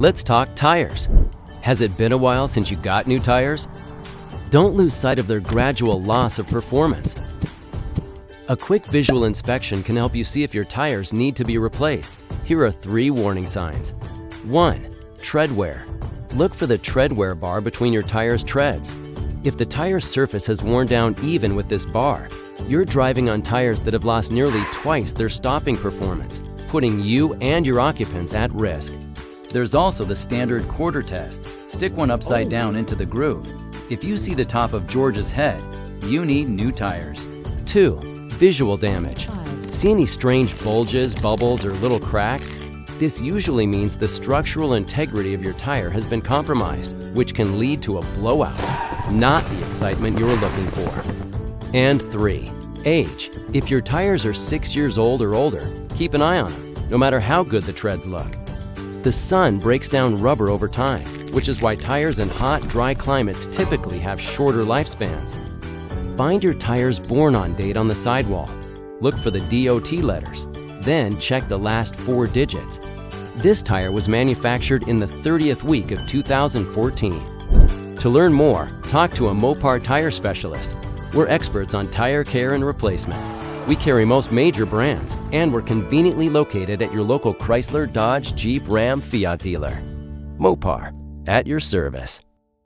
Let's talk tires. Has it been a while since you got new tires? Don't lose sight of their gradual loss of performance. A quick visual inspection can help you see if your tires need to be replaced. Here are 3 warning signs. 1. Tread wear. Look for the tread wear bar between your tire's treads. If the tire surface has worn down even with this bar, you're driving on tires that have lost nearly twice their stopping performance, putting you and your occupants at risk. There's also the standard quarter test. Stick one upside down into the groove. If you see the top of George's head, you need new tires. 2. Visual damage. See any strange bulges, bubbles, or little cracks? This usually means the structural integrity of your tire has been compromised, which can lead to a blowout, not the excitement you were looking for. And 3. Age. If your tires are 6 years old or older, keep an eye on them, no matter how good the treads look. The sun breaks down rubber over time, which is why tires in hot, dry climates typically have shorter lifespans. Find your tire's born-on date on the sidewall. Look for the DOT letters, then check the last 4 digits. This tire was manufactured in the 30th week of 2014. To learn more, talk to a Mopar tire specialist. We're experts on tire care and replacement. We carry most major brands, and we're conveniently located at your local Chrysler, Dodge, Jeep, Ram, Fiat dealer. Mopar, at your service.